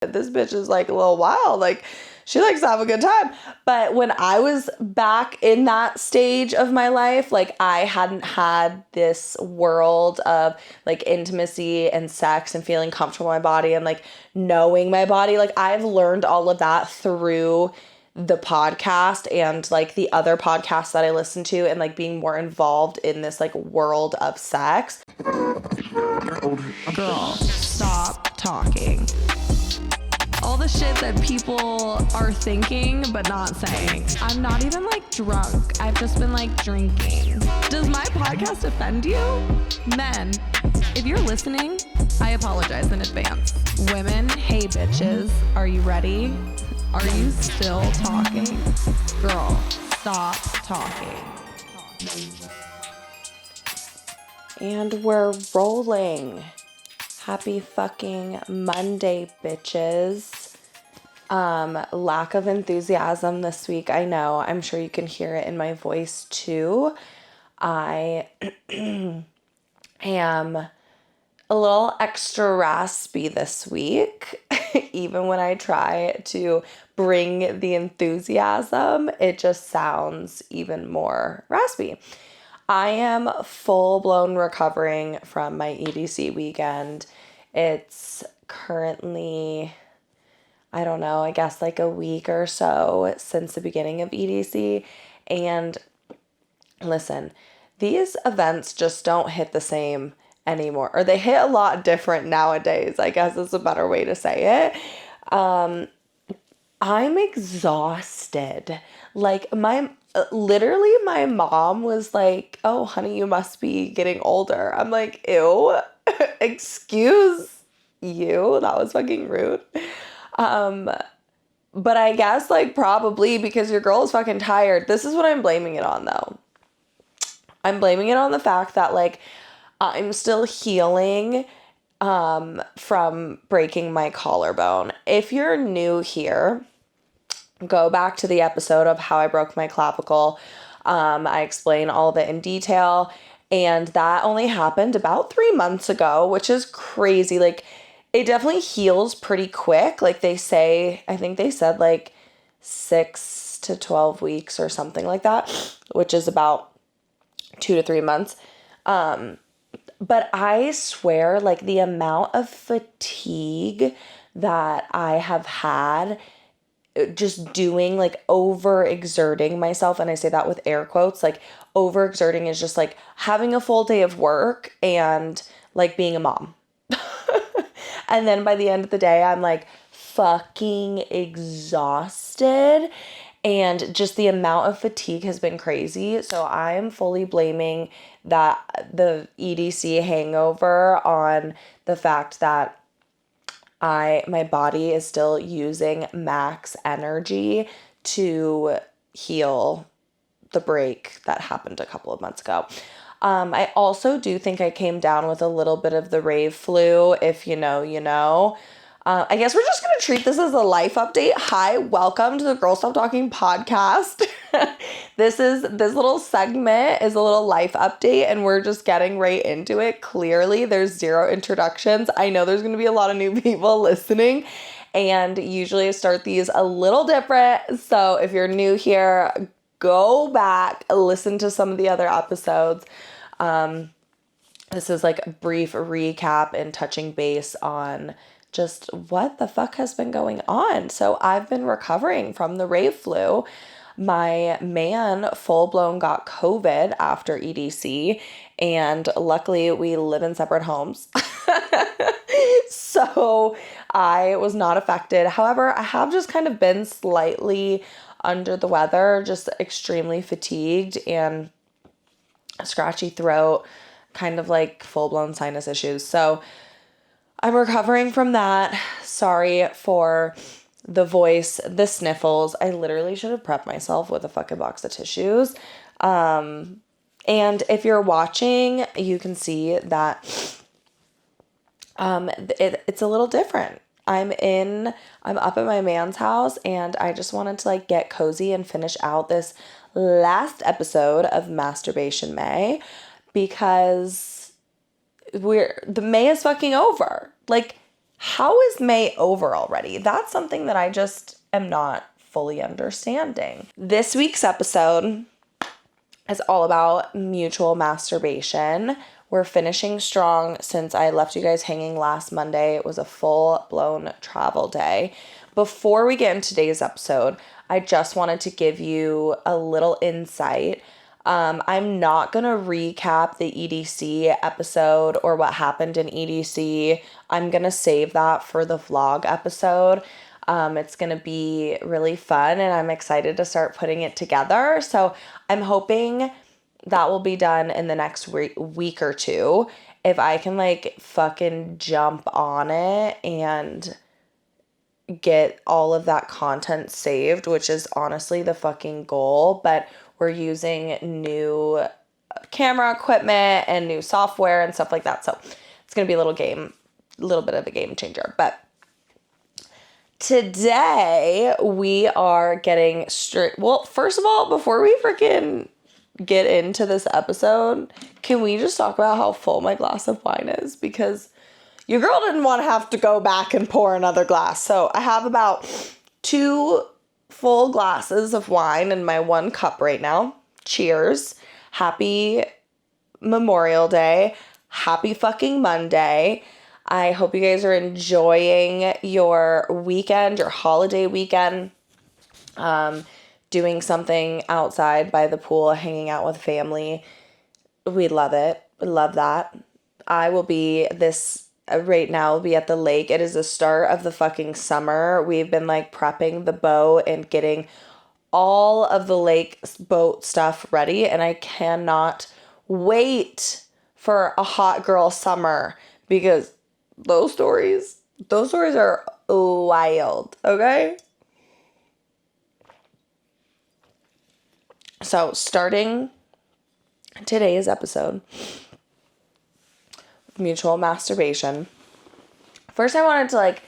this bitch is like a little wild. Like, she likes to have a good time. But when I was back in that stage of my life, like, I hadn't had this world of like intimacy and sex and feeling comfortable in my body and like knowing my body. Like, I've learned all of that through the podcast and like the other podcasts that I listen to and like being more involved in this like world of sex. Girl, stop talking. All the shit that people are thinking but not saying. I'm not even like drunk. I've just been like drinking. Does my podcast offend you? Men, if you're listening, I apologize in advance. Women, hey bitches, are you ready? Are you still talking? Girl, stop talking. And we're rolling. Happy fucking Monday, bitches. Lack of enthusiasm this week. I know. I'm sure you can hear it in my voice too. I am a little extra raspy this week. Even when I try to bring the enthusiasm, it just sounds even more raspy. I am full-blown recovering from my EDC weekend. It's currently, I don't know, I guess like a week or so since the beginning of EDC. And listen, these events just don't hit the same anymore. Or they hit a lot different nowadays, I guess is a better way to say it. I'm exhausted. Like literally my mom was like, "Oh, honey, you must be getting older." I'm like, "Ew, excuse you." That was fucking rude. But I guess like probably because your girl is fucking tired. This is what I'm blaming it on though. I'm blaming it on the fact that like I'm still healing from breaking my collarbone. If you're new here, go back to the episode of how I broke my clavicle. I explain all of it in detail, and that only happened about 3 months ago, which is crazy. Like, it definitely heals pretty quick. Like they say, I think they said like 6 to 12 weeks or something like that, which is about 2 to 3 months. But I swear, like the amount of fatigue that I have had just doing like overexerting myself, and I say that with air quotes, like overexerting is just like having a full day of work and like being a mom. And then by the end of the day, I'm like fucking exhausted. And just the amount of fatigue has been crazy. So I'm fully blaming the EDC hangover on the fact that my body is still using max energy to heal the break that happened a couple of months ago. I also do think I came down with a little bit of the rave flu. If you know, you know. I guess we're just going to treat this as a life update. Hi, welcome to the Girl Stop Talking podcast. This little segment is a little life update, and we're just getting right into it. Clearly, there's zero introductions. I know there's going to be a lot of new people listening, and usually I start these a little different. So if you're new here, go back, listen to some of the other episodes. This is like a brief recap and touching base on just what the fuck has been going on. So I've been recovering from the rave flu. My man full-blown got COVID after EDC, and luckily we live in separate homes. So I was not affected. However, I have just kind of been slightly under the weather, just extremely fatigued and a scratchy throat, kind of like full-blown sinus issues. So I'm recovering from that. Sorry for the voice, the sniffles. I literally should have prepped myself with a fucking box of tissues. And if you're watching, you can see that it's a little different. I'm up at my man's house, and I just wanted to like get cozy and finish out this last episode of Masturbation May, because the May is fucking over. Like, How is May over already? That's something that I just am not fully understanding. This week's episode is all about mutual masturbation. We're finishing strong since I left you guys hanging last Monday. It was a full-blown travel day. Before we get into today's episode, I just wanted to give you a little insight. I'm not going to recap the EDC episode or what happened in EDC. I'm going to save that for the vlog episode. It's going to be really fun and I'm excited to start putting it together. So I'm hoping that will be done in the next week or two. If I can like fucking jump on it and get all of that content saved, which is honestly the fucking goal, but we're using new camera equipment and new software and stuff like that. So it's going to be a little bit of a game changer. But today we are getting straight. Well, first of all, before we freaking get into this episode, can we just talk about how full my glass of wine is? Because your girl didn't want to have to go back and pour another glass. So I have about 2 full glasses of wine in my 1 cup right now. Cheers. Happy Memorial Day. Happy fucking Monday. I hope you guys are enjoying your weekend, your holiday weekend. Doing something outside by the pool, hanging out with family. We love it. We love that. I will be right now, will be at the lake. It is the start of the fucking summer. We've been like prepping the boat and getting all of the lake boat stuff ready. And I cannot wait for a hot girl summer because those stories are wild. Okay. So starting today's episode, mutual masturbation. First, I wanted to like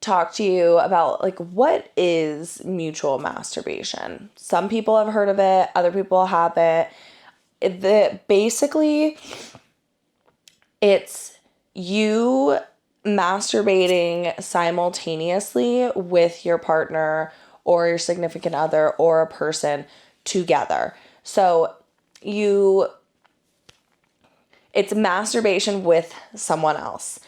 talk to you about like what is mutual masturbation. Some people have heard of it, other people haven't. Basically, it's you masturbating simultaneously with your partner or your significant other or a person together. So it's masturbation with someone else,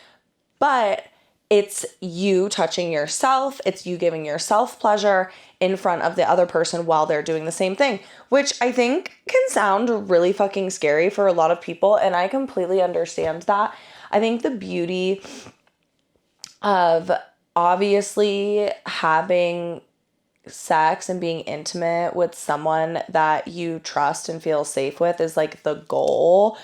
but it's you touching yourself. It's you giving yourself pleasure in front of the other person while they're doing the same thing, which I think can sound really fucking scary for a lot of people. And I completely understand that. I think the beauty of obviously having sex and being intimate with someone that you trust and feel safe with is like the goal.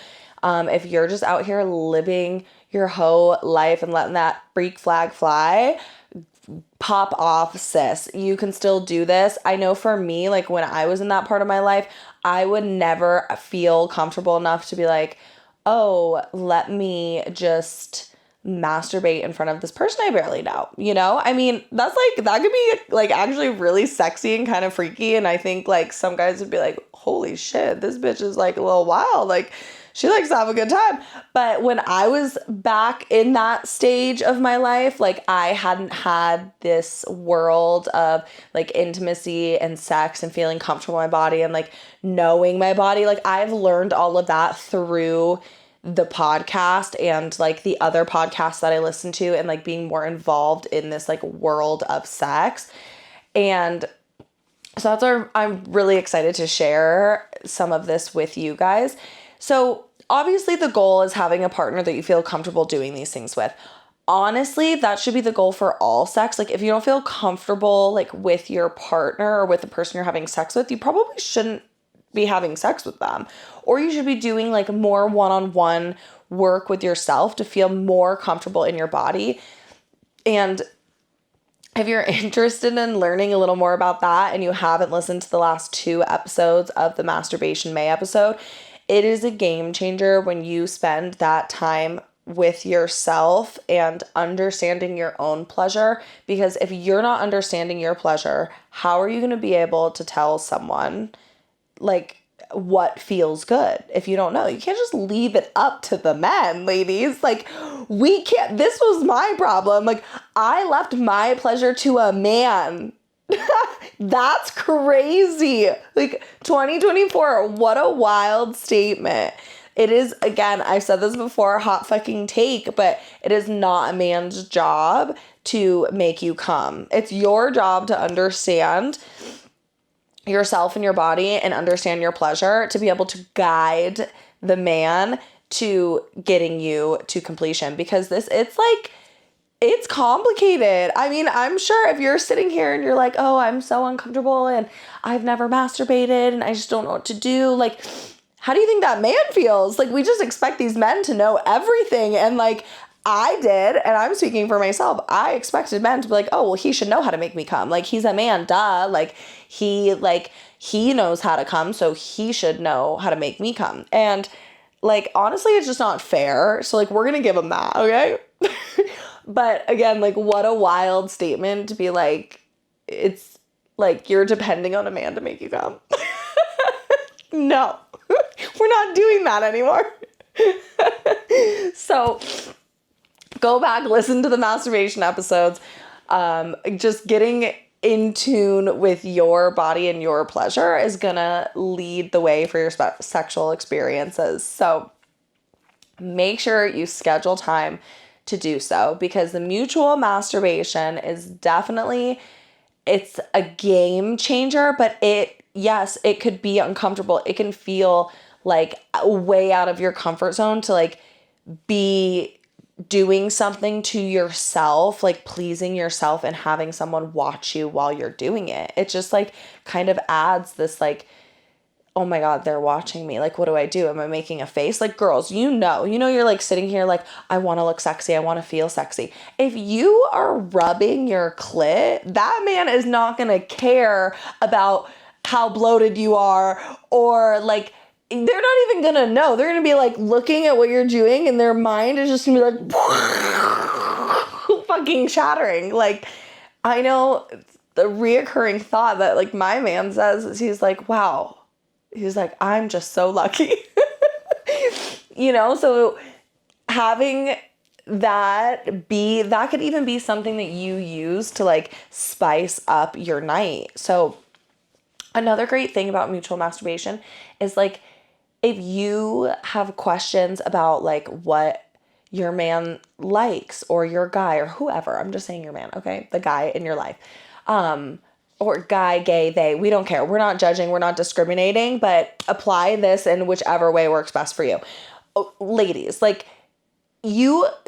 If you're just out here living your whole life and letting that freak flag fly, pop off, sis. You can still do this. I know for me, like when I was in that part of my life, I would never feel comfortable enough to be like, oh, let me just masturbate in front of this person I barely know, you know? I mean, that's like, that could be like actually really sexy and kind of freaky. And I think like some guys would be like, holy shit, this bitch is like a little wild. Like she likes to have a good time. But when I was back in that stage of my life, like I hadn't had this world of like intimacy and sex and feeling comfortable in my body and like knowing my body. Like I've learned all of that through the podcast and like the other podcasts that I listen to and like being more involved in this like world of sex. And so that's why I'm really excited to share some of this with you guys. So obviously the goal is having a partner that you feel comfortable doing these things with. Honestly, that should be the goal for all sex. Like if you don't feel comfortable like with your partner or with the person you're having sex with, you probably shouldn't be having sex with them. Or you should be doing like more one-on-one work with yourself to feel more comfortable in your body. And if you're interested in learning a little more about that and you haven't listened to the last 2 episodes of the Masturbation May episode, it is a game changer when you spend that time with yourself and understanding your own pleasure. Because if you're not understanding your pleasure, how are you going to be able to tell someone? Like, what feels good if you don't know. You can't just leave it up to the men, ladies. Like, we can't. This was my problem. Like, I left my pleasure to a man. That's crazy. Like, 2024, what a wild statement. It is, again, I've said this before, hot fucking take, but it is not a man's job to make you come. It's your job to understand yourself and your body and understand your pleasure to be able to guide the man to getting you to completion, because it's complicated. I mean, I'm sure if you're sitting here and you're like, oh, I'm so uncomfortable and I've never masturbated and I just don't know what to do. Like, how do you think that man feels? Like, we just expect these men to know everything. And like, I did, and I'm speaking for myself, I expected men to be like, oh, well, he should know how to make me come. Like, he's a man, duh. Like, he knows how to come, so he should know how to make me come. And like, honestly, it's just not fair. So like, we're going to give him that, okay? But again, like, what a wild statement to be like, it's like you're depending on a man to make you come. No, we're not doing that anymore. So go back, listen to the masturbation episodes. Just getting in tune with your body and your pleasure is gonna lead the way for your sexual experiences. So make sure you schedule time to do so, because the mutual masturbation is definitely, it's a game changer, but yes, it could be uncomfortable. It can feel like way out of your comfort zone to like be doing something to yourself, like pleasing yourself and having someone watch you while you're doing it. It just like kind of adds this like, oh my God, they're watching me. Like, what do I do? Am I making a face? Like, girls, you know, you're like sitting here like, I want to look sexy. I want to feel sexy. If you are rubbing your clit, that man is not going to care about how bloated you are, or like, they're not even going to know. They're going to be like looking at what you're doing and their mind is just going to be like fucking shattering. Like, I know the reoccurring thought that like my man says is he's like, wow. He's like, I'm just so lucky. So having that could even be something that you use to like spice up your night. So another great thing about mutual masturbation is like, if you have questions about like what your man likes, or your guy, or whoever, I'm just saying your man, okay? The guy in your life, or guy, gay, they, we don't care. We're not judging. We're not discriminating, but apply this in whichever way works best for you. Ladies, like,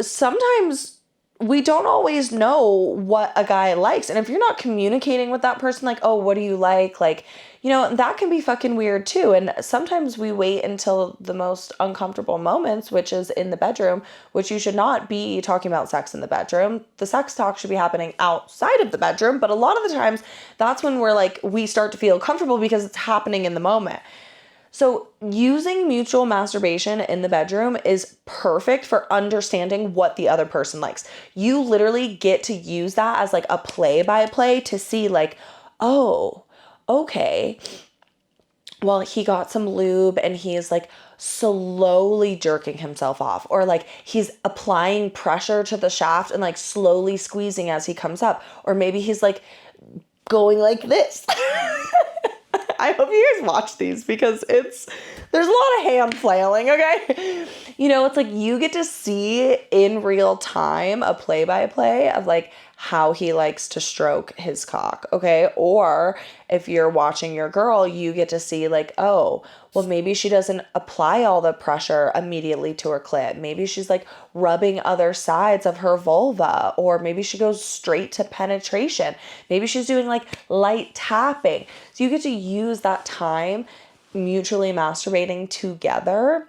sometimes we don't always know what a guy likes. And if you're not communicating with that person, like, oh, what do you like? Like, that can be fucking weird too. And sometimes we wait until the most uncomfortable moments, which is in the bedroom, which you should not be talking about sex in the bedroom. The sex talk should be happening outside of the bedroom. But a lot of the times that's when we start to feel comfortable because it's happening in the moment. So using mutual masturbation in the bedroom is perfect for understanding what the other person likes. You literally get to use that as like a play-by-play to see like, oh, okay, well, he got some lube and he's like slowly jerking himself off, or like he's applying pressure to the shaft and like slowly squeezing as he comes up, or maybe he's like going like this. I hope you guys watch these because there's a lot of hand flailing, okay? It's like you get to see in real time a play-by-play of like how he likes to stroke his cock, okay? Or if you're watching your girl, you get to see like, oh, well, maybe she doesn't apply all the pressure immediately to her clit. Maybe she's like rubbing other sides of her vulva, or maybe she goes straight to penetration. Maybe she's doing like light tapping. So you get to use that time mutually masturbating together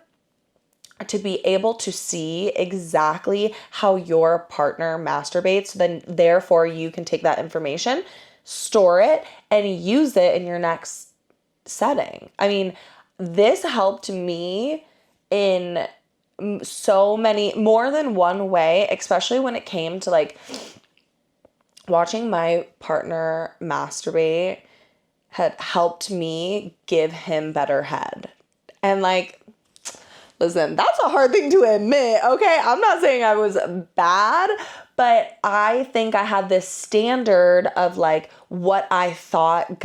to be able to see exactly how your partner masturbates. Then therefore you can take that information, store it, and use it in your next setting. I mean, this helped me in so many, more than one way, especially when it came to like watching my partner masturbate had helped me give him better head. And like, listen, that's a hard thing to admit, okay? I'm not saying I was bad, but I think I had this standard of like what I thought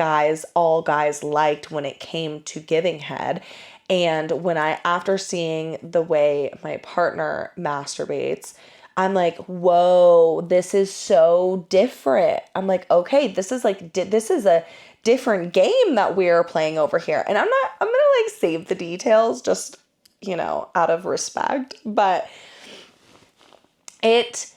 all guys liked when it came to giving head. And after seeing the way my partner masturbates, I'm like, whoa, this is so different. I'm like, okay, this is a different game that we're playing over here. And I'm gonna like save the details just, out of respect, but it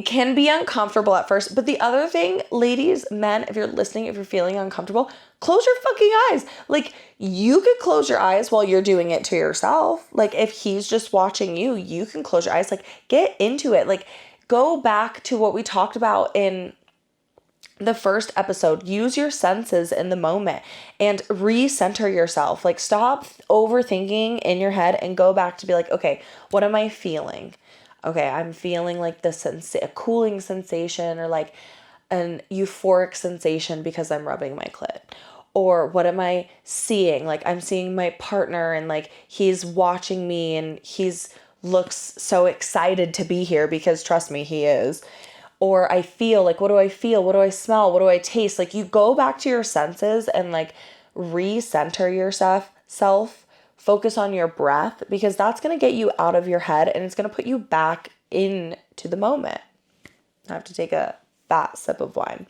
can be uncomfortable at first. But the other thing, ladies, men, if you're listening, if you're feeling uncomfortable, close your fucking eyes. Like, you could close your eyes while you're doing it to yourself. Like, if he's just watching you, you can close your eyes. Like, get into it. Like, go back to what we talked about in the first episode. Use your senses in the moment and recenter yourself. Like, stop overthinking in your head and go back to be like, okay, what am I feeling? Okay, I'm feeling like a cooling sensation or like an euphoric sensation because I'm rubbing my clit. Or what am I seeing? Like, I'm seeing my partner and like he's watching me and looks so excited to be here because trust me, he is. Or I feel like, what do I feel? What do I smell? What do I taste? Like, you go back to your senses and like recenter yourself, focus on your breath, because that's going to get you out of your head and it's going to put you back into the moment. I have to take a fat sip of wine.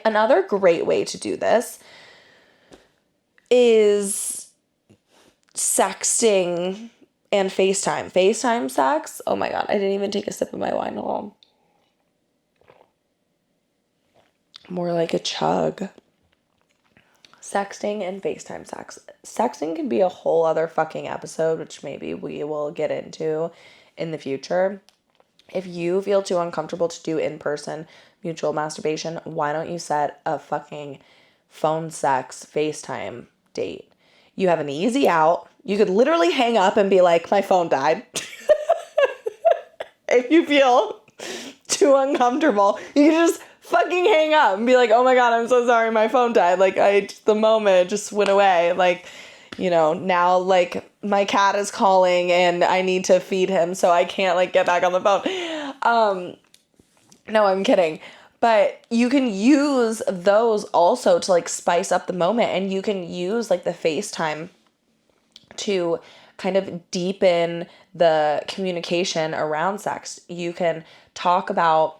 Another great way to do this is sexting and FaceTime. FaceTime sex. Oh my God. I didn't even take a sip of my wine. Hold on. More like a chug. Sexting and FaceTime sex. Sexting can be a whole other fucking episode, which maybe we will get into in the future. If you feel too uncomfortable to do in-person mutual masturbation, why don't you set a fucking phone sex FaceTime date? You have an easy out. You could literally hang up and be like, my phone died. If you feel too uncomfortable, you can just fucking hang up and be like, oh my God, I'm so sorry, my phone died. Like, the moment just went away. Like, now like my cat is calling and I need to feed him, so I can't like get back on the phone. No, I'm kidding. But you can use those also to like spice up the moment, and you can use like the FaceTime to kind of deepen the communication around sex. You can talk about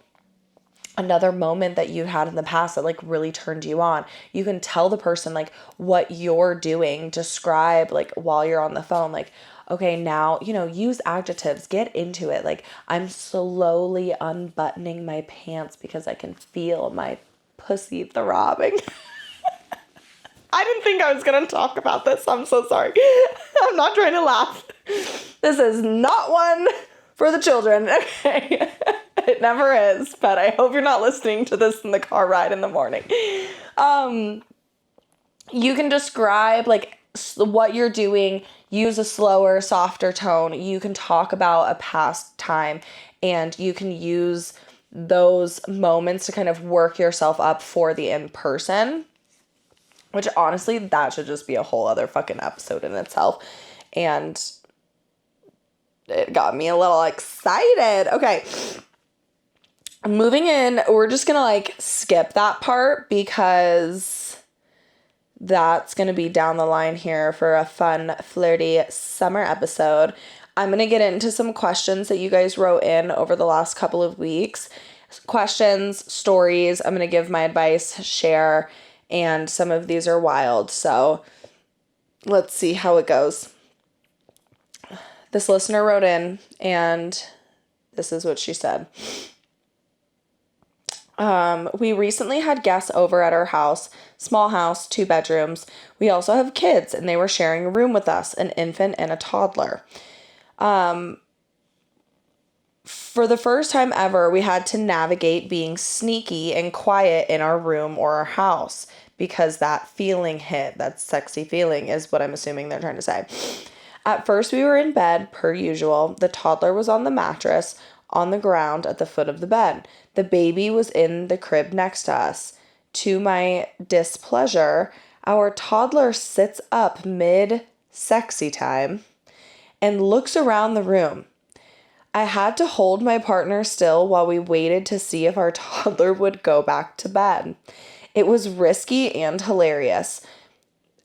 another moment that you had in the past that like really turned you on. You can tell the person like what you're doing, describe like while you're on the phone, like, okay, now, use adjectives, get into it. Like, I'm slowly unbuttoning my pants because I can feel my pussy throbbing. I didn't think I was going to talk about this. I'm so sorry. I'm not trying to laugh. This is not one for the children. Okay. It never is, but I hope you're not listening to this in the car ride in the morning. You can describe like what you're doing, use a slower, softer tone. You can talk about a past time, and you can use those moments to kind of work yourself up for the in-person, which honestly, that should just be a whole other fucking episode in itself. And it got me a little excited. Okay. Moving in, we're just gonna like skip that part because that's gonna be down the line here for a fun, flirty summer episode. I'm gonna get into some questions that you guys wrote in over the last couple of weeks. Questions, stories. I'm gonna give my advice, share, and some of these are wild. So let's see how it goes. This listener wrote in, and this is what she said. We recently had guests over at our house, small house, 2 bedrooms. We also have kids, and they were sharing a room with us, an infant and a toddler. For the first time ever, we had to navigate being sneaky and quiet in our room or our house because that feeling hit, that sexy feeling is what I'm assuming they're trying to say. At first, we were in bed, per usual. The toddler was on the mattress, on the ground at the foot of the bed. The baby was in the crib next to us. To my displeasure, Our toddler sits up mid-sexy time and looks around the room. I had to hold my partner still while we waited to see if our toddler would go back to bed. It was risky and hilarious.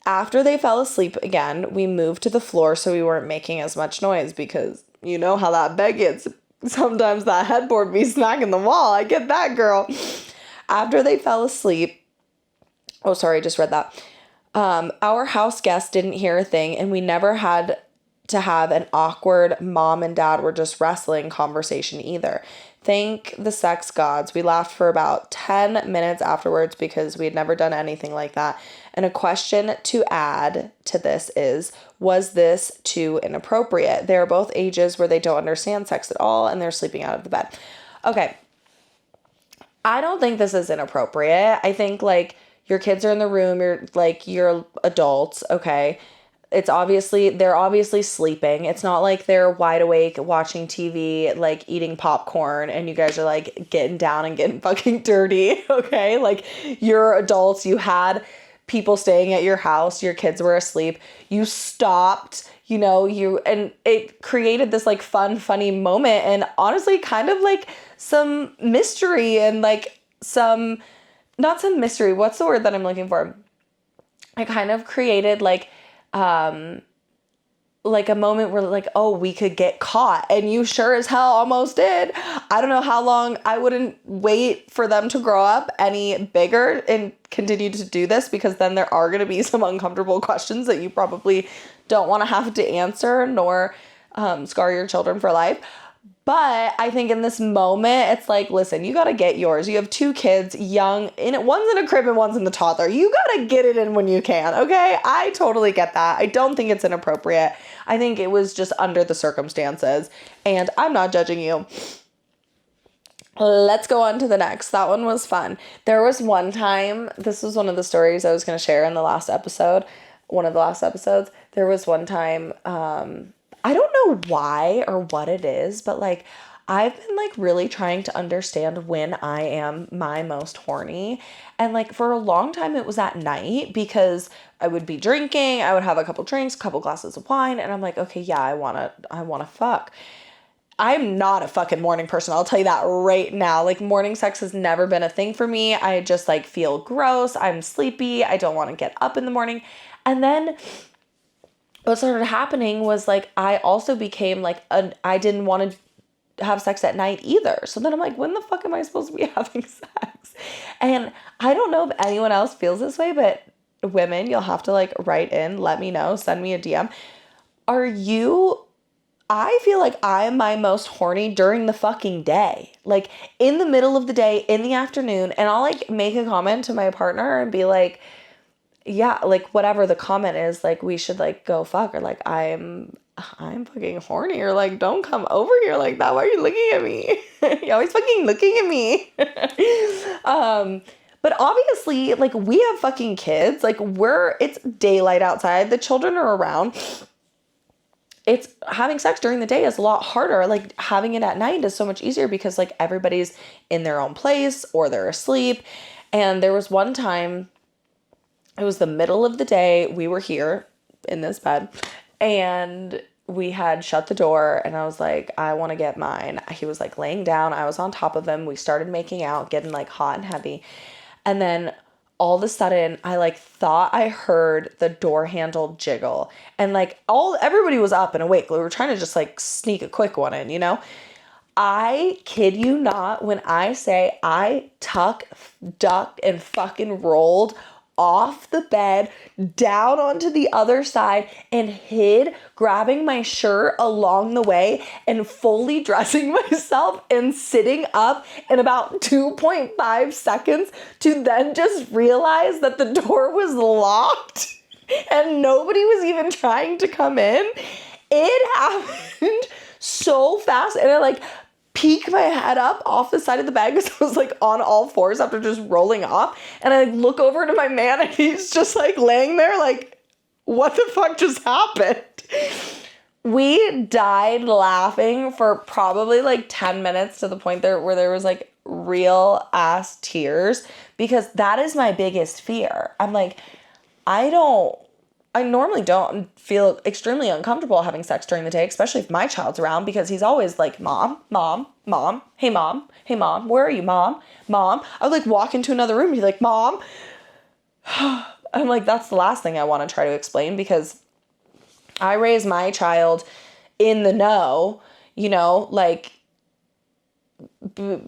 After they fell asleep again, we moved to the floor so we weren't making as much noise because you know how that bed gets. Sometimes that headboard be smacking the wall. I get that, girl. After they fell asleep, oh, sorry, I just read that. Our house guest didn't hear a thing, and we never had to have an awkward mom and dad were just wrestling conversation either. Thank the sex gods. We laughed for about 10 minutes afterwards because we had never done anything like that. And a question to add to this is, was this too inappropriate? They're both ages where they don't understand sex at all and they're sleeping out of the bed. Okay. I don't think this is inappropriate. I think like your kids are in the room, you're adults, okay? They're obviously sleeping. It's not like they're wide awake watching TV, like eating popcorn, and you guys are like getting down and getting fucking dirty, okay? Like you're adults, you had people staying at your house, your kids were asleep, you stopped, and it created this like fun, funny moment, and honestly kind of like some mystery and like not some mystery, what's the word that I'm looking for? It kind of created like a moment where like, oh, we could get caught, and you sure as hell almost did. I don't know how long. I wouldn't wait for them to grow up any bigger and continue to do this, because then there are going to be some uncomfortable questions that you probably don't want to have to answer, nor scar your children for life. But I think in this moment, it's like, listen, you got to get yours. You have 2 kids, young, one's in a crib and one's in the toddler. You got to get it in when you can, okay? I totally get that. I don't think it's inappropriate. I think it was just under the circumstances, and I'm not judging you. Let's go on to the next. That one was fun. There was one time, this was one of the stories I was going to share in the last episode, one of the last episodes. There was one time, I don't know why or what it is, but like I've been like really trying to understand when I am my most horny. And like for a long time it was at night, because I would be drinking, I would have a couple drinks, a couple glasses of wine, and I'm like, okay, yeah, I want to fuck. I'm not a fucking morning person. I'll tell you that right now. Like morning sex has never been a thing for me. I just like feel gross. I'm sleepy. I don't want to get up in the morning. And then what started happening was like I also became like I didn't want to have sex at night either. So then I'm like, when the fuck am I supposed to be having sex? And I don't know if anyone else feels this way, but women, you'll have to like write in, let me know, send me a DM. I feel like I am my most horny during the fucking day, like in the middle of the day, in the afternoon, and I'll like make a comment to my partner and be like, yeah, like whatever the comment is, like we should like go fuck, or like I'm fucking horny, or like don't come over here like that. Why are you looking at me? You're always fucking looking at me. But obviously like we have fucking kids, like it's daylight outside, the children are around. It's having sex during the day is a lot harder. Like having it at night is so much easier because like everybody's in their own place or they're asleep. And there was one time, it was the middle of the day. We were here in this bed and we had shut the door, and I was like, I want to get mine. He was like laying down. I was on top of him. We started making out, getting like hot and heavy. And then all of a sudden I like thought I heard the door handle jiggle, and like everybody was up and awake. We were trying to just like sneak a quick one in, I kid you not when I say I ducked and fucking rolled off the bed, down onto the other side, and hid, grabbing my shirt along the way and fully dressing myself and sitting up in about 2.5 seconds to then just realize that the door was locked and nobody was even trying to come in. It happened so fast, and I like peek my head up off the side of the bed because I was like on all fours after just rolling off, and I look over to my man and he's just like laying there like, what the fuck just happened? We died laughing for probably like 10 minutes, to the point where there was like real ass tears, because that is my biggest fear. I'm like, I normally don't feel extremely uncomfortable having sex during the day, especially if my child's around, because he's always like, mom, mom, mom, hey mom, where are you, mom, mom? I would like walk into another room and be like, mom. I'm like, that's the last thing I want to try to explain, because I raise my child in the know, like,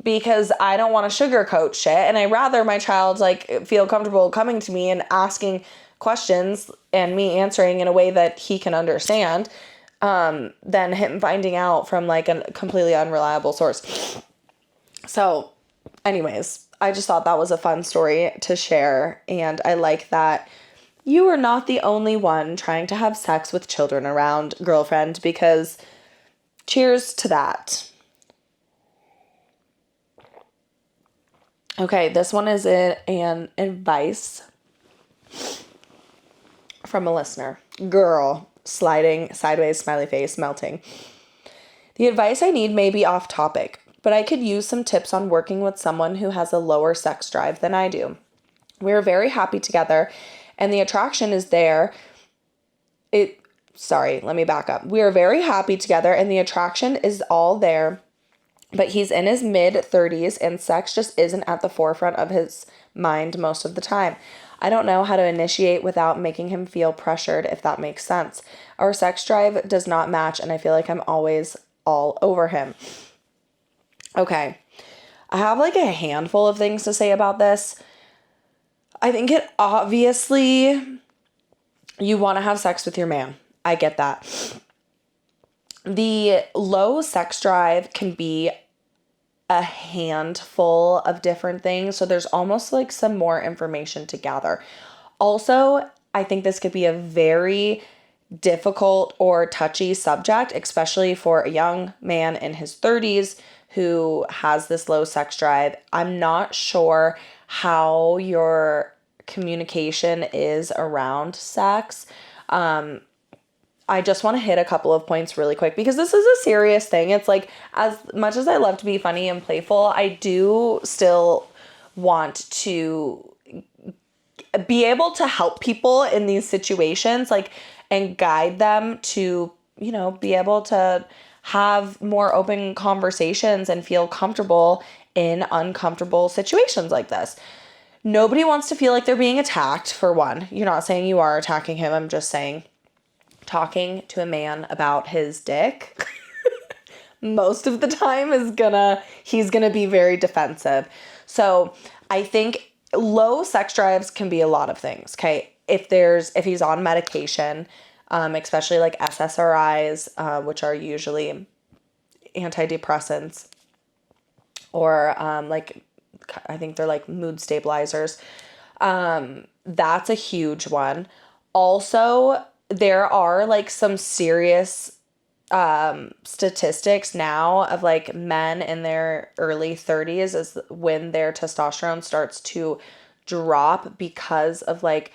because I don't want to sugarcoat shit, and I rather my child like feel comfortable coming to me and asking questions and me answering in a way that he can understand, than him finding out from like a completely unreliable source. So anyways, I just thought that was a fun story to share, and I like that you are not the only one trying to have sex with children around, girlfriend, because cheers to that. Okay, this one is an advice from a listener. Girl, sliding, sideways, smiley face, melting. The advice I need may be off topic, but I could use some tips on working with someone who has a lower sex drive than I do. We're very happy together, and the attraction is there. Let me back up. We are very happy together, and the attraction is all there. But he's in his mid-30s, and sex just isn't at the forefront of his mind most of the time. I don't know how to initiate without making him feel pressured, if that makes sense. Our sex drive does not match, and I feel like I'm always all over him. Okay, I have like a handful of things to say about this. I think it obviously, you want to have sex with your man. I get that. The low sex drive can be a handful of different things, so there's almost like some more information to gather. Also, I think this could be a very difficult or touchy subject, especially for a young man in his 30s who has this low sex drive. I'm not sure how your communication is around sex. I just want to hit a couple of points really quick, because this is a serious thing. It's like, as much as I love to be funny and playful, I do still want to be able to help people in these situations, like, and guide them to, be able to have more open conversations and feel comfortable in uncomfortable situations like this. Nobody wants to feel like they're being attacked, for one. You're not saying you are attacking him. I'm just saying, talking to a man about his dick most of the time he's gonna be very defensive. So I think low sex drives can be a lot of things. Okay. If he's on medication, especially like SSRIs, which are usually antidepressants, or I think they're like mood stabilizers. That's a huge one. Also, there are like some serious statistics now of like men in their early 30s is when their testosterone starts to drop because of like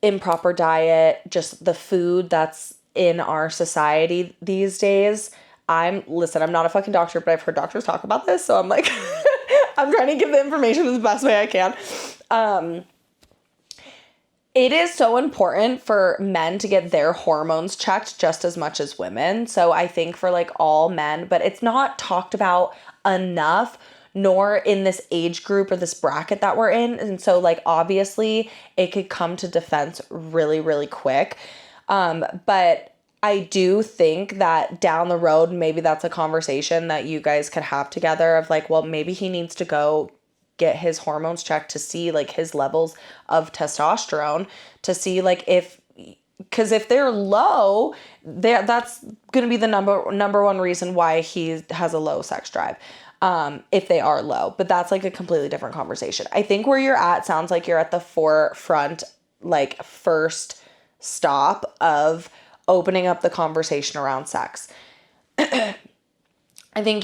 improper diet, just the food that's in our society these days. I'm not a fucking doctor, but I've heard doctors talk about this, so I'm like, I'm trying to give the information the best way I can. It is so important for men to get their hormones checked just as much as women. So I think for like all men, but it's not talked about enough, nor in this age group or this bracket that we're in. And so like, obviously it could come to defense really, really quick. But I do think that down the road, maybe that's a conversation that you guys could have together of like, well, maybe he needs to go get his hormones checked to see like his levels of testosterone, to see like because if they're low, that's going to be the number one reason why he has a low sex drive, if they are low. But that's like a completely different conversation. I think where you're at sounds like you're at the forefront, like first stop of opening up the conversation around sex. I think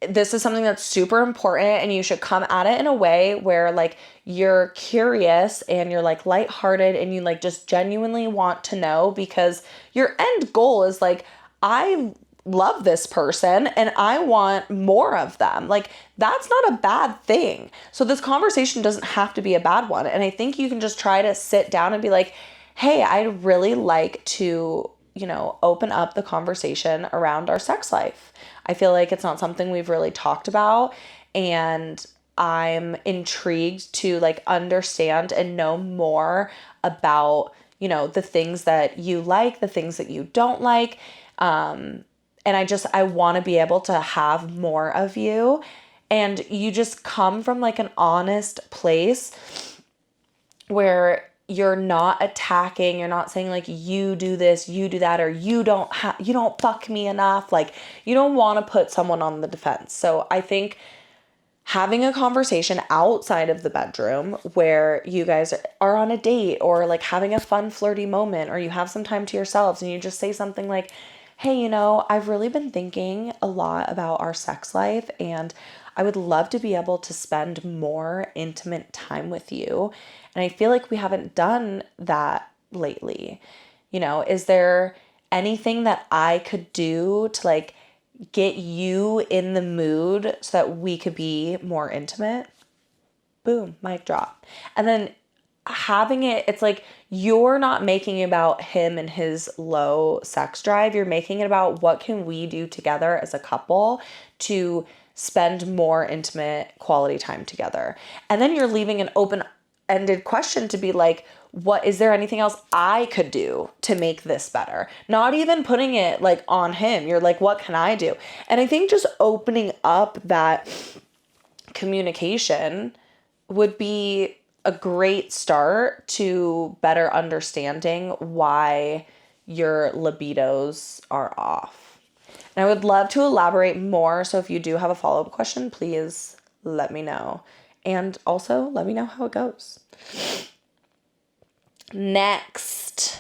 this is something that's super important, and you should come at it in a way where like you're curious and you're like lighthearted and you like just genuinely want to know, because your end goal is like, I love this person and I want more of them. Like, that's not a bad thing. So this conversation doesn't have to be a bad one. And I think you can just try to sit down and be like, hey, I'd really like to, open up the conversation around our sex life. I feel like it's not something we've really talked about, and I'm intrigued to like understand and know more about, the things that you like, the things that you don't like. And I want to be able to have more of you. And you just come from like an honest place where you're not attacking, you're not saying like, you do this, you do that, or you don't fuck me enough. Like, you don't want to put someone on the defense. So I think having a conversation outside of the bedroom where you guys are on a date, or like having a fun flirty moment, or you have some time to yourselves and you just say something like, hey, I've really been thinking a lot about our sex life and I would love to be able to spend more intimate time with you. And I feel like we haven't done that lately. Is there anything that I could do to like get you in the mood so that we could be more intimate? Boom, mic drop. And then having it's like, you're not making it about him and his low sex drive. You're making it about what can we do together as a couple to spend more intimate quality time together. And then you're leaving an open-ended question to be like, what is there anything else I could do to make this better? Not even putting it like on him. You're like, what can I do? And I think just opening up that communication would be a great start to better understanding why your libidos are off. And I would love to elaborate more. So if you do have a follow-up question, please let me know. And also let me know how it goes. Next.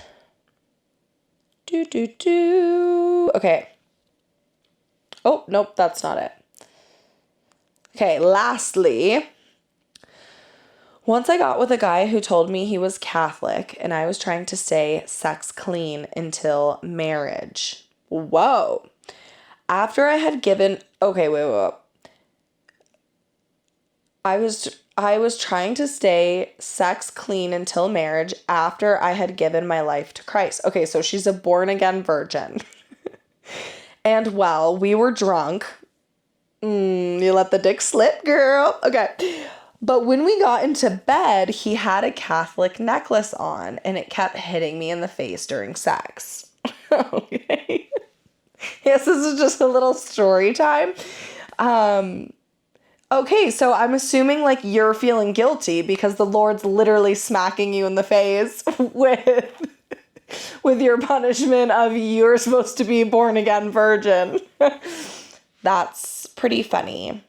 Okay. Oh, nope, that's not it. Okay, lastly, once I got with a guy who told me he was Catholic and I was trying to stay sex clean until marriage. Whoa. After I had given, wait. I was trying to stay sex clean until marriage after I had given my life to Christ. Okay, so she's a born again virgin. And well, we were drunk. You let the dick slip, girl. Okay. But when we got into bed, he had a Catholic necklace on and it kept hitting me in the face during sex. Okay. Yes, this is just a little story time. Okay, so I'm assuming like you're feeling guilty because the Lord's literally smacking you in the face with your punishment of you're supposed to be a born again virgin. That's pretty funny.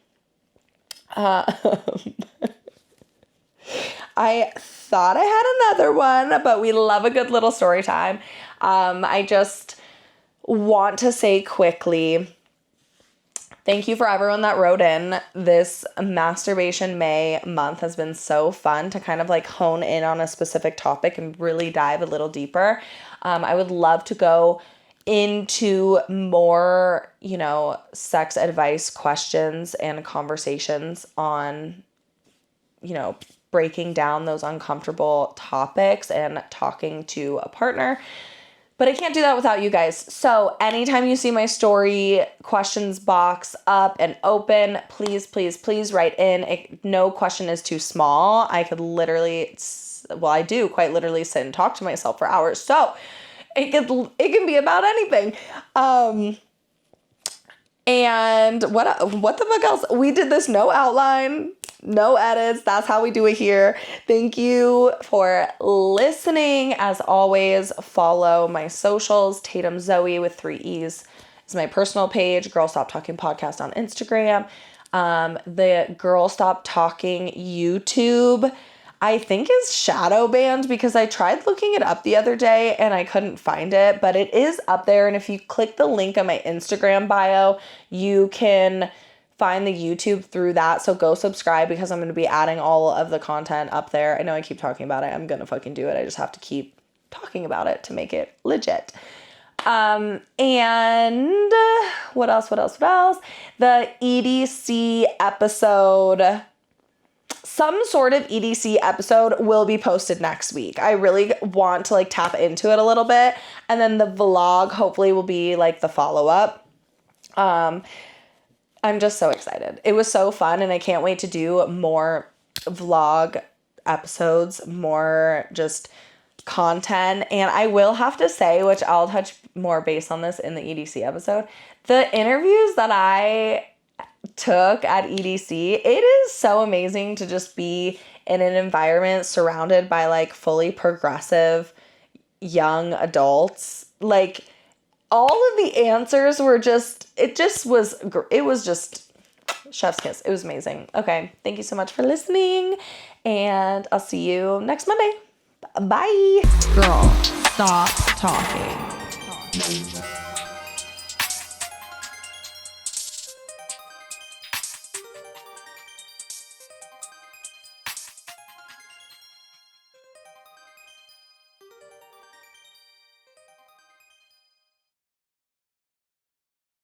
I thought I had another one, but we love a good little story time. I just want to say quickly, thank you for everyone that wrote in. This Masturbation May month has been so fun to kind of like hone in on a specific topic and really dive a little deeper. I would love to go into more, sex advice questions and conversations on, breaking down those uncomfortable topics and talking to a partner. But I can't do that without you guys. So anytime you see my story questions box up and open, please, please, please write in. No question is too small. I could literally, I do quite literally sit and talk to myself for hours. So it can be about anything. And what the fuck else? We did this no outline, no edits. That's how we do it here. Thank you for listening. As always, follow my socials. Tatum Zoe with 3 E's is my personal page. Girl Stop Talking Podcast on Instagram. The Girl Stop Talking YouTube, I think, is shadow banned because I tried looking it up the other day and I couldn't find it, but it is up there. And if you click the link on my Instagram bio, you can find the YouTube through that. So go subscribe because I'm going to be adding all of the content up there. I know I keep talking about it. I'm going to fucking do it. I just have to keep talking about it to make it legit. And what else? The EDC episode, some sort of EDC episode will be posted next week. I really want to like tap into it a little bit. And then the vlog hopefully will be like the follow-up. I'm just so excited. It was so fun and I can't wait to do more vlog episodes, more just content. And I will have to say, which I'll touch more base on this in the EDC episode, the interviews that I took at EDC, it is so amazing to just be in an environment surrounded by like fully progressive young adults. Like all of the answers were just, it was just chef's kiss. It was amazing. Okay. Thank you so much for listening and I'll see you next Monday. Bye. Girl, stop talking.